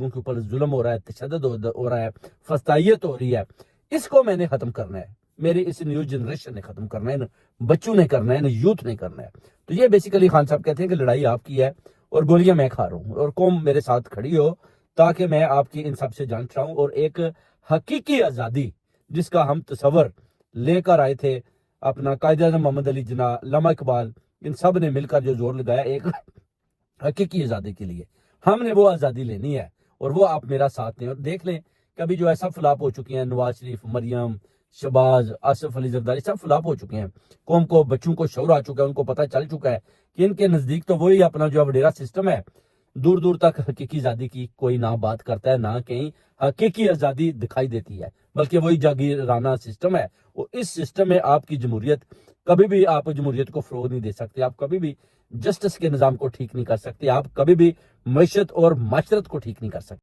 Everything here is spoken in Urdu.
لوگوں کے اوپر ظلم ہو رہا ہے، تشدد ہو رہا ہے، فسطائیت ہو رہی ہے، اس کو میں نے ختم کرنا ہے. میری اس نیو جنریشن نے ختم کرنا ہے، ان بچوں نے کرنا ہے، ان یوتھ نے کرنا ہے. تو یہ بیسیکلی خان صاحب کہتے ہیں کہ لڑائی آپ کی ہے اور گولیاں میں کھا رہا ہوں، اور قوم میرے ساتھ کھڑی ہو تاکہ میں آپ کی ان سب سے جان چھڑاؤں اور ایک حقیقی آزادی جس کا ہم تصور لے کر آئے تھے، اپنا قائد اعظم محمد علی جناح، علامہ اقبال، ان سب نے مل کر جو زور لگایا ایک حقیقی آزادی کے لیے، ہم نے وہ آزادی لینی ہے. اور وہ آپ میرا ساتھ دیں. اور دیکھ لیں کبھی جو ایسا فلاپ ہو چکی ہیں، نواز شریف، مریم، شہباز، آصف علی زرداری، سب فلاپ ہو چکے ہیں. قوم کو، بچوں کو شعور آ چکا ہے، ان کو پتہ چل چکا ہے کہ ان کے نزدیک تو وہی اپنا جو وڈیرا سسٹم ہے، دور دور تک حقیقی آزادی کی کوئی نہ بات کرتا ہے، نہ کہیں حقیقی آزادی دکھائی دیتی ہے، بلکہ وہی جاگیرانہ سسٹم ہے. وہ اس سسٹم میں آپ کی جمہوریت، کبھی بھی آپ جمہوریت کو فروغ نہیں دے سکتے، آپ کبھی بھی جسٹس کے نظام کو ٹھیک نہیں کر سکتے، آپ کبھی بھی معیشت اور معاشرت کو ٹھیک نہیں کر سکتے.